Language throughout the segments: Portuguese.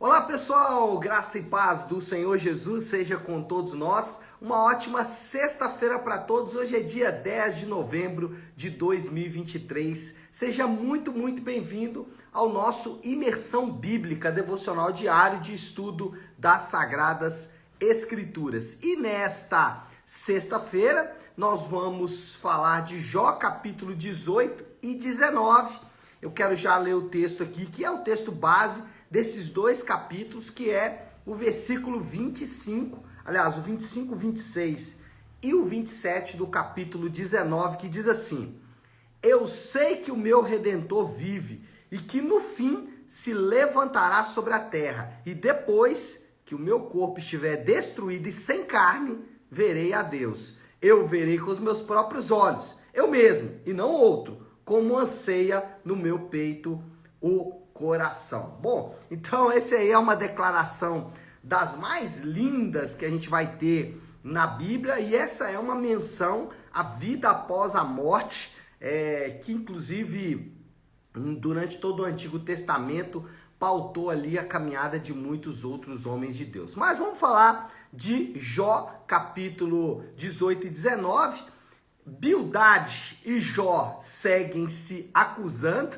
Olá pessoal, graça e paz do Senhor Jesus seja com todos nós. Uma ótima sexta-feira para todos. Hoje é dia 10 de novembro de 2023. Seja muito bem-vindo ao nosso Imersão Bíblica Devocional Diário de Estudo das Sagradas Escrituras. E nesta sexta-feira nós vamos falar de Jó capítulo 18 e 19. Eu quero já ler o texto aqui, que é o texto base desses dois capítulos, que é o versículo 25, aliás, o 25, 26 e o 27 do capítulo 19, que diz assim: Eu sei que o meu Redentor vive e que no fim se levantará sobre a terra, e depois que o meu corpo estiver destruído e sem carne, verei a Deus. Eu verei com os meus próprios olhos, eu mesmo, e não outro, como anseia no meu peito o coração. Bom, então essa aí é uma declaração das mais lindas que a gente vai ter na Bíblia, e essa é uma menção à vida após a morte, que inclusive durante todo o Antigo Testamento pautou ali a caminhada de muitos outros homens de Deus. Mas vamos falar de Jó, capítulo 18 e 19. Bildade e Jó seguem se acusando.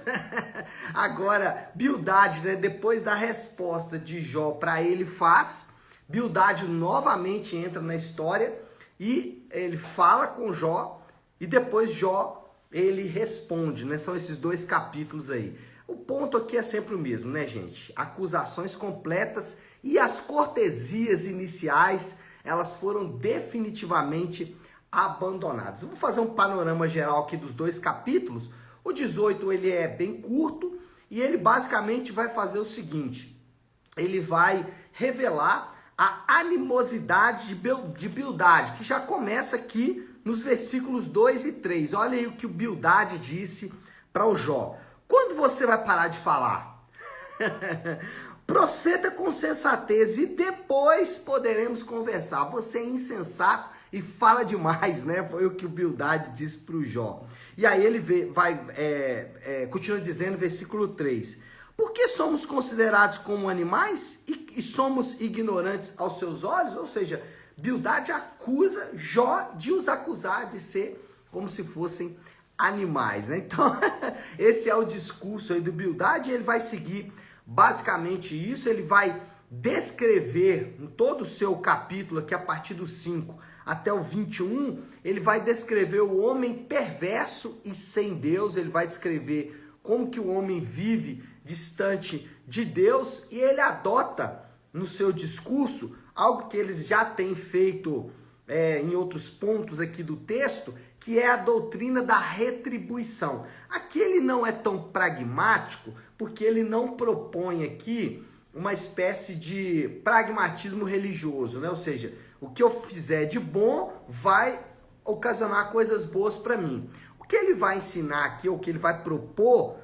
Agora, Bildade, depois da resposta de Jó para ele Bildade novamente entra na história e ele fala com Jó e depois Jó ele responde, São esses dois capítulos aí. O ponto aqui é sempre o mesmo, gente? Acusações completas e as cortesias iniciais, elas foram definitivamente abandonados. Eu vou fazer um panorama geral aqui dos dois capítulos. O 18 ele é bem curto e ele basicamente vai fazer o seguinte: ele vai revelar a animosidade de Bildade, que já começa aqui nos versículos 2 e 3. Olha aí o que o Bildade disse para o Jó: Quando você vai parar de falar? Proceda com sensatez e depois poderemos conversar. Você é insensato e fala demais, Foi o que o Bildade disse para o Jó. E aí ele continua dizendo, versículo 3. Por que somos considerados como animais e somos ignorantes aos seus olhos? Ou seja, Bildade acusa Jó de os acusar de ser como se fossem animais, Então, esse é o discurso aí do Bildade, e ele vai seguir basicamente isso. Ele vai descrever em todo o seu capítulo, aqui a partir do 5 até o 21, ele vai descrever o homem perverso e sem Deus. Ele vai descrever como que o homem vive distante de Deus, e ele adota no seu discurso algo que eles já têm feito em outros pontos aqui do texto, que é a doutrina da retribuição. Aqui ele não é tão pragmático, porque ele não propõe aqui uma espécie de pragmatismo religioso, Ou seja, o que eu fizer de bom vai ocasionar coisas boas para mim. O que ele vai ensinar aqui, ou o que ele vai propor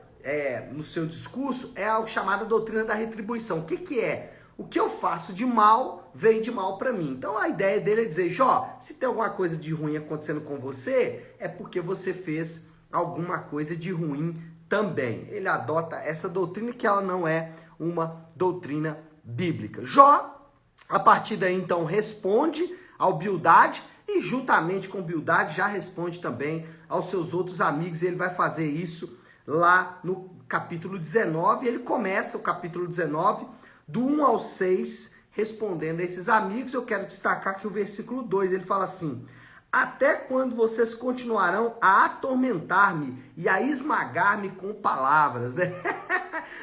no seu discurso, é a chamada doutrina da retribuição. O que é? O que eu faço de mal, vem de mal para mim. Então a ideia dele é dizer: Jó, se tem alguma coisa de ruim acontecendo com você, é porque você fez alguma coisa de ruim também. Ele adota essa doutrina, que ela não é uma doutrina bíblica. Jó, a partir daí, então, responde ao Bildade, e juntamente com Bildade já responde também aos seus outros amigos. Ele vai fazer isso lá no capítulo 19. Ele começa o capítulo 19 do 1 ao 6, respondendo a esses amigos. Eu quero destacar aqui o versículo 2, ele fala assim: Até quando vocês continuarão a atormentar-me e a esmagar-me com palavras,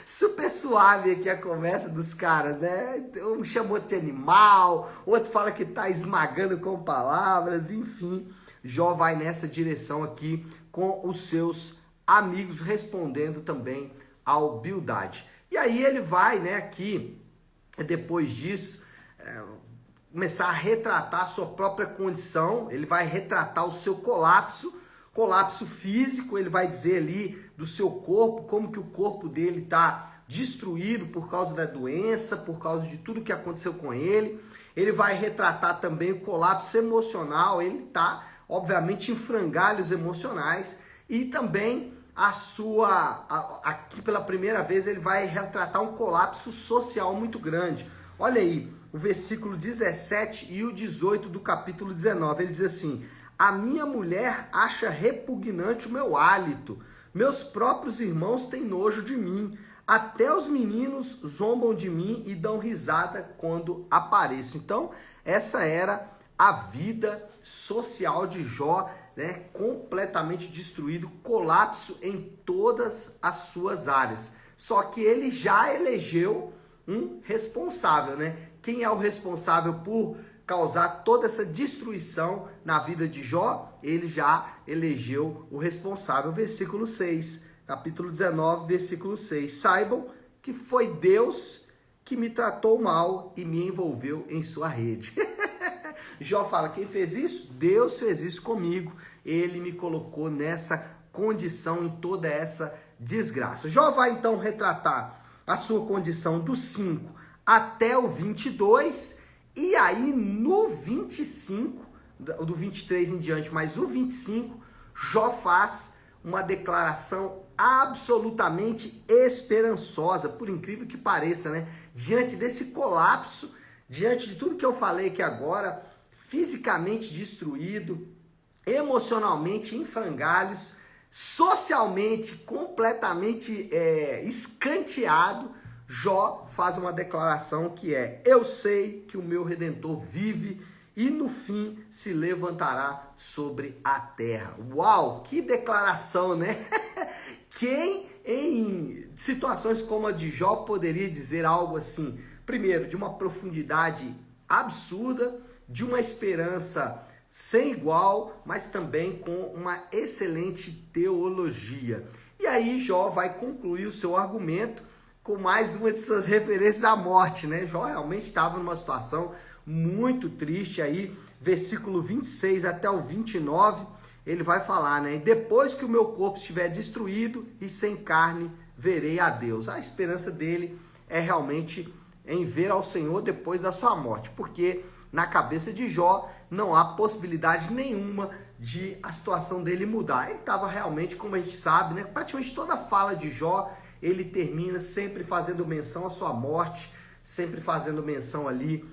Super suave aqui a conversa dos caras, Um chamou de animal, outro fala que tá esmagando com palavras, enfim. Jó vai nessa direção aqui com os seus amigos, respondendo também ao Bildade. E aí ele vai, aqui, depois disso, começar a retratar a sua própria condição. Ele vai retratar o seu colapso físico. Ele vai dizer ali do seu corpo, como que o corpo dele está destruído por causa da doença, por causa de tudo que aconteceu com ele. Ele vai retratar também o colapso emocional. Ele está, obviamente, em frangalhos emocionais. E também aqui pela primeira vez ele vai retratar um colapso social muito grande. Olha aí, o versículo 17 e o 18 do capítulo 19, ele diz assim: a minha mulher acha repugnante o meu hálito, meus próprios irmãos têm nojo de mim, até os meninos zombam de mim e dão risada quando apareço. Então, essa era a vida social de Jó, né, completamente destruído, colapso em todas as suas áreas. Só que ele já elegeu um responsável, né? Quem é o responsável por causar toda essa destruição na vida de Jó? Ele já elegeu o responsável. Versículo 6, capítulo 19, versículo 6. Saibam que foi Deus que me tratou mal e me envolveu em sua rede. Jó fala, quem fez isso? Deus fez isso comigo. Ele me colocou nessa condição, em toda essa desgraça. Jó vai então retratar a sua condição do 5 até o 22, e aí no 25, do 23 em diante, mas o 25, Jó faz uma declaração absolutamente esperançosa, por incrível que pareça, né? Diante desse colapso, diante de tudo que eu falei aqui agora, fisicamente destruído, emocionalmente em frangalhos, socialmente completamente escanteado, Jó faz uma declaração que é: eu sei que o meu Redentor vive e no fim se levantará sobre a terra. Uau, que declaração, né? Quem em situações como a de Jó poderia dizer algo assim? Primeiro, de uma profundidade absurda, de uma esperança sem igual, mas também com uma excelente teologia. E aí Jó vai concluir o seu argumento com mais uma de suas referências à morte, né? Jó realmente estava numa situação muito triste aí, versículo 26 até o 29, ele vai falar, né? Depois que o meu corpo estiver destruído e sem carne, verei a Deus. A esperança dele é realmente em ver ao Senhor depois da sua morte, porque na cabeça de Jó não há possibilidade nenhuma de a situação dele mudar. Ele estava realmente, como a gente sabe, né? Praticamente toda a fala de Jó, ele termina sempre fazendo menção à sua morte, sempre fazendo menção ali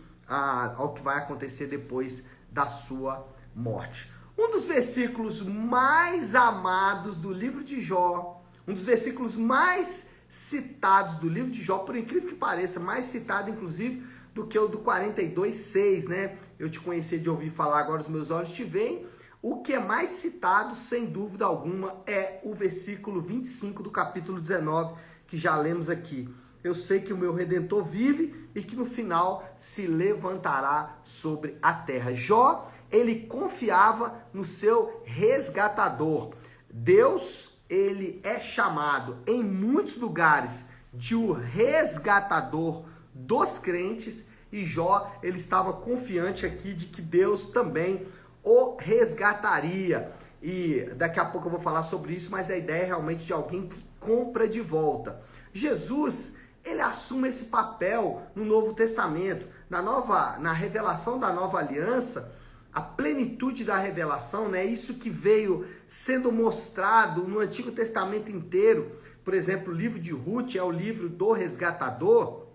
ao que vai acontecer depois da sua morte. Um dos versículos mais amados do livro de Jó, um dos versículos mais citados do livro de Jó, por incrível que pareça, mais citado inclusive do que o do 42:6, né? Eu te conheci de ouvir falar, agora os meus olhos te veem. O que é mais citado, sem dúvida alguma, é o versículo 25 do capítulo 19, que já lemos aqui. Eu sei que o meu Redentor vive e que no final se levantará sobre a terra. Jó, ele confiava no seu resgatador. Deus, ele é chamado em muitos lugares de o resgatador dos crentes, e Jó, ele estava confiante aqui de que Deus também o resgataria. E daqui a pouco eu vou falar sobre isso, mas a ideia é realmente de alguém que compra de volta. Jesus, ele assume esse papel no Novo Testamento, na revelação da nova aliança, a plenitude da revelação, né? Isso que veio sendo mostrado no Antigo Testamento inteiro. Por exemplo, o livro de Ruth é o livro do resgatador.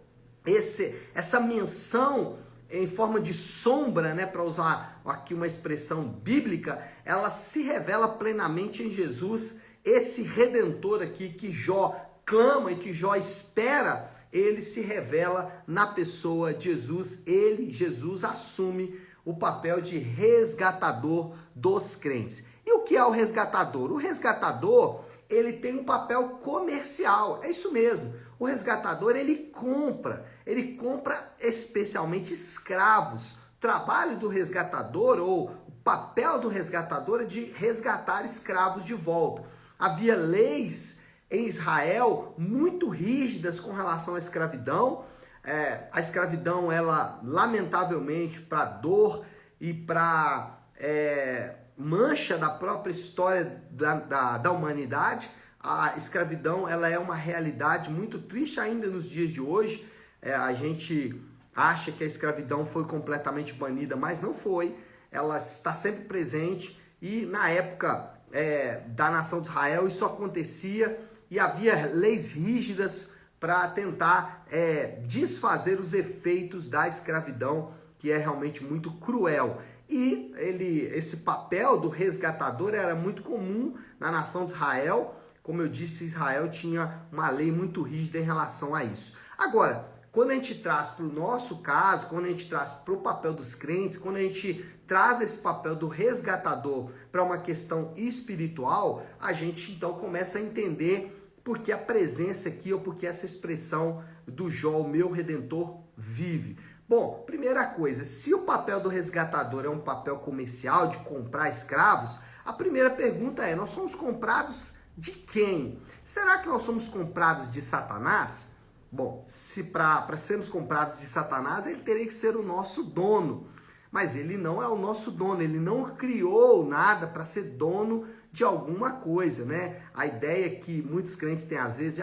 Essa menção em forma de sombra, né, para usar aqui uma expressão bíblica, ela se revela plenamente em Jesus, esse Redentor aqui que Jó clama e que Jó espera, ele se revela na pessoa de Jesus. Jesus, assume o papel de resgatador dos crentes. E o que é o resgatador? O resgatador, ele tem um papel comercial, é isso mesmo. O resgatador, ele compra especialmente escravos. O trabalho do resgatador, ou o papel do resgatador, é de resgatar escravos de volta. Havia leis em Israel muito rígidas com relação à escravidão. A escravidão, ela, lamentavelmente, para dor e para mancha da própria história da humanidade, a escravidão, ela é uma realidade muito triste ainda nos dias de hoje. A gente acha que a escravidão foi completamente banida, mas não foi. Ela está sempre presente, e na época da nação de Israel, isso acontecia e havia leis rígidas para tentar desfazer os efeitos da escravidão, que é realmente muito cruel. E esse papel do resgatador era muito comum na nação de Israel. Como eu disse, Israel tinha uma lei muito rígida em relação a isso. Agora, quando a gente traz para o nosso caso, quando a gente traz para o papel dos crentes, quando a gente traz esse papel do resgatador para uma questão espiritual, a gente então começa a entender por que a presença aqui, ou por que essa expressão do Jó, o meu Redentor, vive. Bom, primeira coisa, se o papel do resgatador é um papel comercial, de comprar escravos, a primeira pergunta é, nós somos comprados de quem? Será que nós somos comprados de Satanás? Bom, se para sermos comprados de Satanás, ele teria que ser o nosso dono. Mas ele não é o nosso dono, ele não criou nada para ser dono de alguma coisa, né? A ideia que muitos crentes têm às vezes,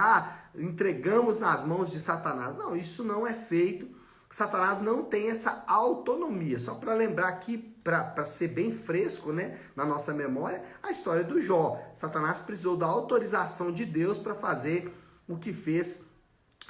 entregamos nas mãos de Satanás. Não, isso não é feito. Satanás não tem essa autonomia. Só para lembrar aqui, para ser bem fresco, né, na nossa memória, a história do Jó. Satanás precisou da autorização de Deus para fazer o que fez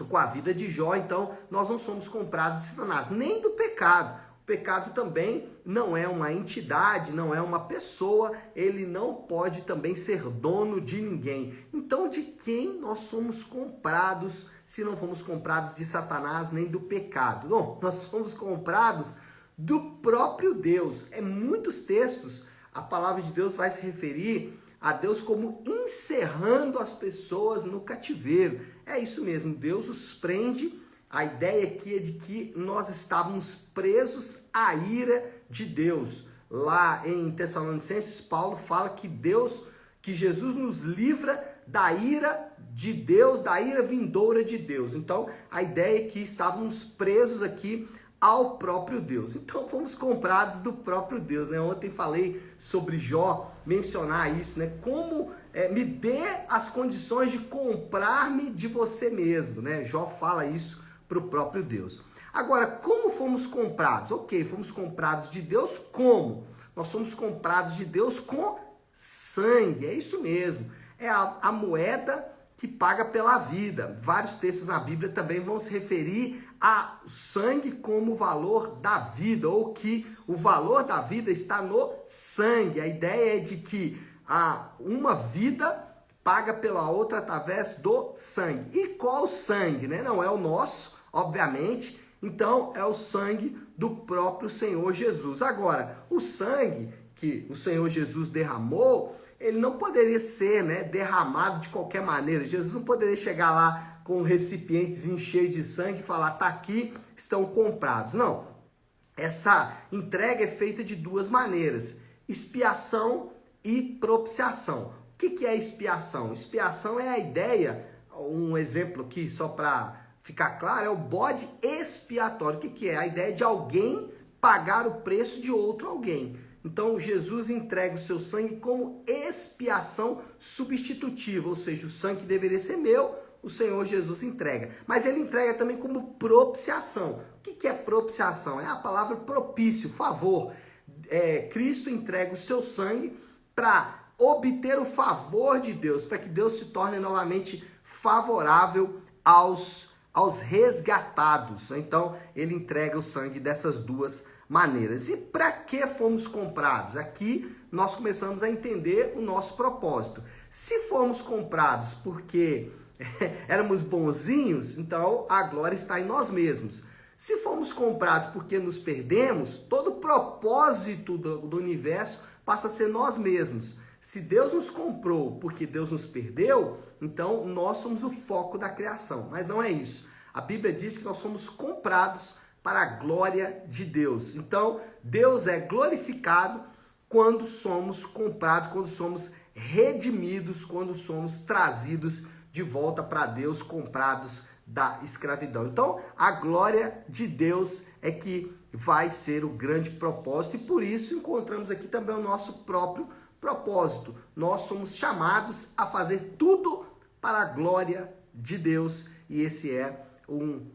com a vida de Jó. Então, nós não somos comprados de Satanás, nem do pecado. O pecado também não é uma entidade, não é uma pessoa, ele não pode também ser dono de ninguém. Então, de quem nós somos comprados se não fomos comprados de Satanás nem do pecado? Não, nós somos comprados do próprio Deus. Em muitos textos, a palavra de Deus vai se referir a Deus como encerrando as pessoas no cativeiro. É isso mesmo, Deus os prende. A ideia aqui é de que nós estávamos presos à ira de Deus. Lá em Tessalonicenses, Paulo fala que Jesus nos livra da ira de Deus, da ira vindoura de Deus. Então, a ideia é que estávamos presos aqui ao próprio Deus. Então, fomos comprados do próprio Deus, né? Ontem falei sobre Jó, mencionar isso, né? Como me dê as condições de comprar-me de você mesmo, né? Jó fala isso para o próprio Deus. Agora, como fomos comprados? Ok, fomos comprados de Deus como? Nós somos comprados de Deus com sangue, é isso mesmo. É a moeda que paga pela vida. Vários textos na Bíblia também vão se referir a sangue como o valor da vida, ou que o valor da vida está no sangue. A ideia é de que uma vida paga pela outra através do sangue. E qual sangue, né? Não é o nosso, obviamente. Então, é o sangue do próprio Senhor Jesus. Agora, o sangue que o Senhor Jesus derramou, ele não poderia ser, né, derramado de qualquer maneira. Jesus não poderia chegar lá com um recipientezinho cheio de sangue e falar, tá aqui, estão comprados. Não. Essa entrega é feita de duas maneiras: expiação e propiciação. O que é expiação? Expiação é a ideia, um exemplo aqui só para ficar claro, é o bode expiatório. O que é? A ideia de alguém pagar o preço de outro alguém. Então, Jesus entrega o seu sangue como expiação substitutiva, ou seja, o sangue que deveria ser meu, o Senhor Jesus entrega. Mas ele entrega também como propiciação. O que é propiciação? É a palavra propício, favor. Cristo entrega o seu sangue para obter o favor de Deus, para que Deus se torne novamente favorável aos resgatados. Então, ele entrega o sangue dessas duas maneiras. E para que fomos comprados? Aqui nós começamos a entender o nosso propósito. Se fomos comprados porque éramos bonzinhos, então a glória está em nós mesmos. Se fomos comprados porque nos perdemos, todo o propósito do universo passa a ser nós mesmos. Se Deus nos comprou porque Deus nos perdeu, então nós somos o foco da criação. Mas não é isso. A Bíblia diz que nós somos comprados para a glória de Deus. Então, Deus é glorificado quando somos comprados, quando somos redimidos, quando somos trazidos de volta para Deus, comprados da escravidão. Então, a glória de Deus é que vai ser o grande propósito, e por isso encontramos aqui também o nosso próprio propósito. Nós somos chamados a fazer tudo para a glória de Deus, e esse é um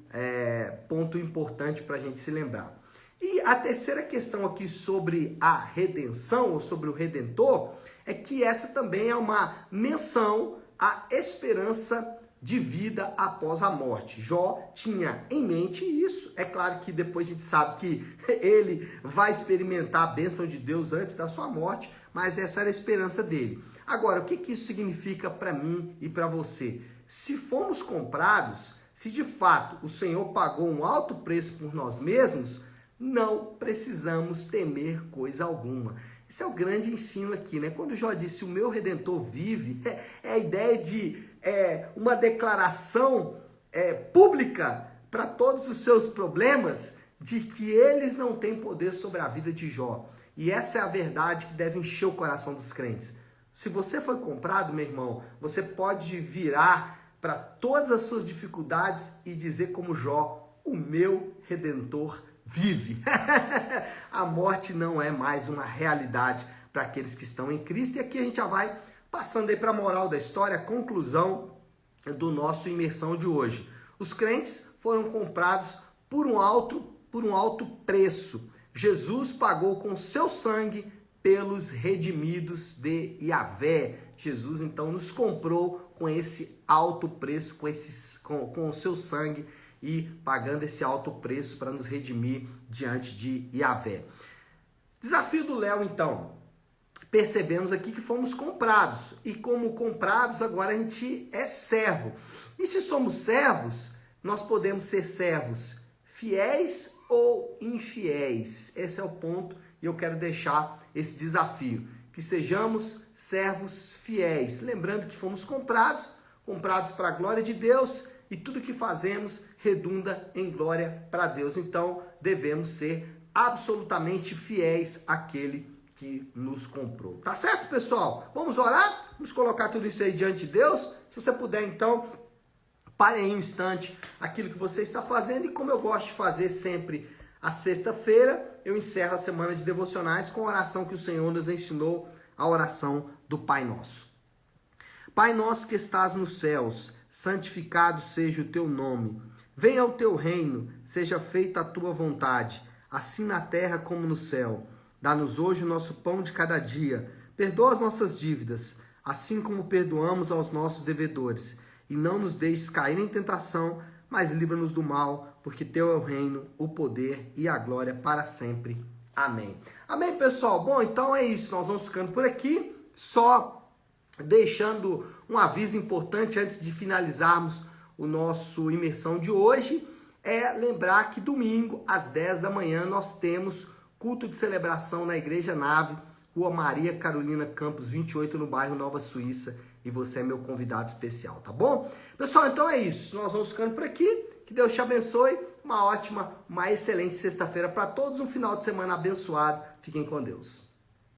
ponto importante para a gente se lembrar. E a terceira questão aqui sobre a redenção, ou sobre o Redentor, é que essa também é uma menção à esperança de vida após a morte. Jó tinha em mente isso. É claro que depois a gente sabe que ele vai experimentar a bênção de Deus antes da sua morte, mas essa era a esperança dele. Agora, o que isso significa para mim e para você? Se fomos comprados, se de fato o Senhor pagou um alto preço por nós mesmos, não precisamos temer coisa alguma. Esse é o grande ensino aqui, né? Quando Jó disse, o meu Redentor vive, é a ideia de uma declaração pública para todos os seus problemas, de que eles não têm poder sobre a vida de Jó. E essa é a verdade que deve encher o coração dos crentes. Se você foi comprado, meu irmão, você pode virar para todas as suas dificuldades e dizer como Jó, o meu Redentor vive. A morte não é mais uma realidade para aqueles que estão em Cristo. E aqui a gente já vai passando aí para a moral da história, a conclusão do nosso imersão de hoje. Os crentes foram comprados por um alto preço. Jesus pagou com seu sangue pelos redimidos de Yahvé. Jesus então nos comprou com esse alto preço, com o seu sangue, e pagando esse alto preço para nos redimir diante de Yahvé. Desafio do Léo, então. Percebemos aqui que fomos comprados. E como comprados, agora a gente é servo. E se somos servos, nós podemos ser servos fiéis ou infiéis. Esse é o ponto e eu quero deixar esse desafio. Que sejamos servos fiéis. Lembrando que fomos comprados para a glória de Deus, e tudo que fazemos redunda em glória para Deus. Então, devemos ser absolutamente fiéis àquele que nos comprou. Tá certo, pessoal? Vamos orar? Vamos colocar tudo isso aí diante de Deus? Se você puder, então, pare aí um instante aquilo que você está fazendo. E como eu gosto de fazer sempre à sexta-feira, eu encerro a semana de devocionais com a oração que o Senhor nos ensinou, a oração do Pai Nosso. Pai nosso que estás nos céus, santificado seja o teu nome. Venha o teu reino, seja feita a tua vontade, assim na terra como no céu. Dá-nos hoje o nosso pão de cada dia. Perdoa as nossas dívidas, assim como perdoamos aos nossos devedores. E não nos deixes cair em tentação, mas livra-nos do mal, porque teu é o reino, o poder e a glória para sempre. Amém. Amém, pessoal? Bom, então é isso. Nós vamos ficando por aqui. Só deixando um aviso importante antes de finalizarmos o nosso imersão de hoje, é lembrar que domingo, às 10 da manhã, nós temos culto de celebração na Igreja Nave, Rua Maria Carolina Campos 28, no bairro Nova Suíça, e você é meu convidado especial, tá bom? Pessoal, então é isso. Nós vamos ficando por aqui. Que Deus te abençoe. Uma excelente sexta-feira para todos. Um final de semana abençoado. Fiquem com Deus.